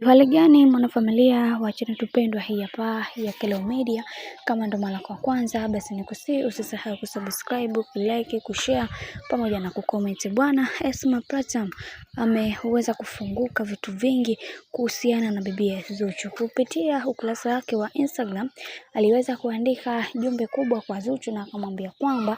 Hali gani mwanafamilia wa channel tupendwa hii hapa ya Kelo Media. Kama ndo mara yako ya kwanza basi nikusihi usisahau kusubscribe, kulike, kushare pamoja na kucomment. Bwana Esma Platinum ameweza kufunguka vitu vingi kuhusiana na bibi Zuchu. Kupitia ukurasa wake wa Instagram aliweza kuandika jumbe kubwa kwa Zuchu na akamwambia kwamba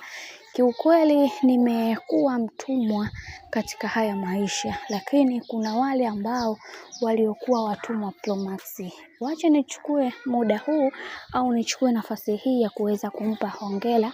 kiukweli nimekuwa mtumwa katika haya maisha, lakini kuna wale ambao waliokuwa watumwa Promax. Wacha nichukue muda huu au nichukue nafasi hii ya kuweza kumpa hongera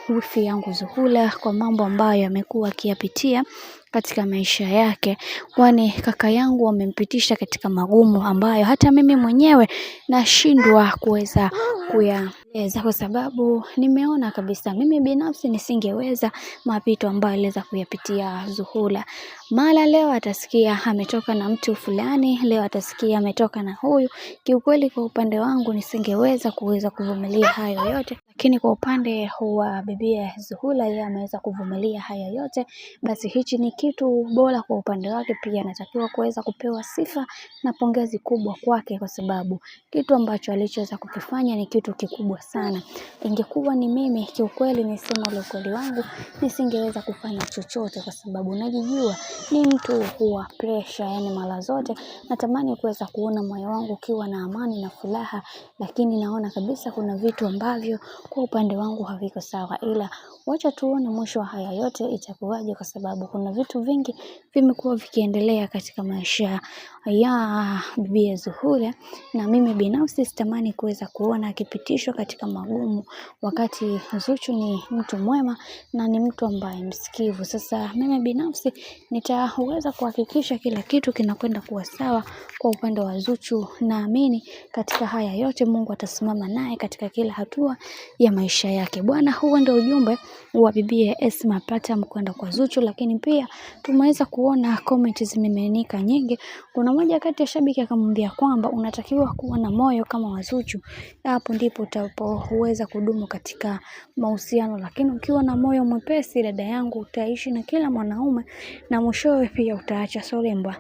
wifi yangu Zuhura kwa mambo ambayo amekuwa akiyapitia katika maisha yake, kwani kaka yangu amempitisha katika magumu ambayo hata mimi mwenyewe nashindwa kuweza kuyaeleza, kwa sababu nimeona kabisa mimi binafsi nisingeweza mapito ambayo aliweza kuyapitia Zuhura. Mara leo atasikia ametoka na mtu fulani, leo atasikia ametoka na huyu. Kiukweli kwa upande wangu nisingeweza kuvumilia hayo yote, lakini kwa upande wa bibi Zuhura yeye ameweza kuvumilia haya yote. Basi hichi ni kitu bora kwa upande wake, pia anatakiwa kuweza kupewa sifa na pongezi kubwa kwake, kwa sababu kitu ambacho alichoweza kukifanya ni kitu kikubwa sana. Ingekuwa ni mimi, kiukweli nisema ukweli wangu, nisingeweza kufanya chochote, kwa sababu najijua ni mtu huwa pressure, yani mara zote natamani kuweza kuona moyo wangu ukiwa na amani na furaha, lakini naona kabisa kuna vitu ambavyo kwa upande wangu haviko sawa. Ila wacha tuone mwisho wa haya yote itakuwaje, kwa sababu kuna vitu vingi vimekuwa vikiendelea katika maisha ya bibi Zuhura, na mimi binafsi sitamani kuweza kuona akipitishwa katika magumu, wakati Zuchu ni mtu mwema na ni mtu ambaye msikivu. Sasa mimi binafsi nitaweza kuhakikisha kila kitu kinakwenda kuwa sawa kwa upande wa Zuchu. Naamini katika haya yote Mungu atasimama naye katika kila hatua ya maisha yake. Bwana, huo ndio ujumbe wa bibi Esma Platinum kwenda kwa Zuchu, lakini pia tumeweza kuona comment zimemiminika nyingi. Kuna mmoja kati ya shabiki akamwambia kwamba unatakiwa kuwa na moyo kama wa Zuchu, hapo ndipo utapoweza kudumu katika mahusiano, lakini ukiwa na moyo mwepesi dada yangu utaishi na kila mwanaume na mwishowe pia utaacha solemba.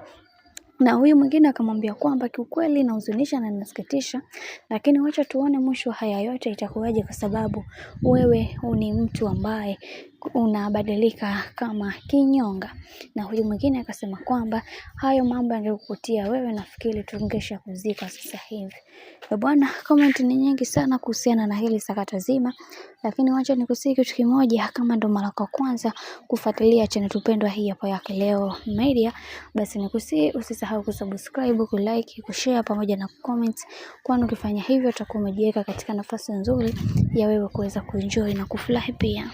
Na huyu mwingine akamwambia kwamba kiukweli inahuzunisha na inasikitisha, lakini wacha tuone mwisho haya yote itakuwaje, kwa sababu wewe ni mtu ambaye unabadilika kama kinyonga. Na huyu mwingine akasema kwamba hayo mambo yangekukutia wewe, nafikiri tungesha kuzika sasa hivi. Bwana, comment ni nyingi sana kuhusiana na hili sakata zima, lakini wacha nikusihi kitu kimoja. Kama ndo mara ya kwanza kufuatilia channel tupendwa hii hapa ya Kelo Media, basi nikusihi usisahau kusubscribe, kulike, kushare pamoja na comment, kwani ukifanya hivyo utakuwa umejiweka katika nafasi nzuri ya wewe kuweza kuenjoy na kufurahi pia.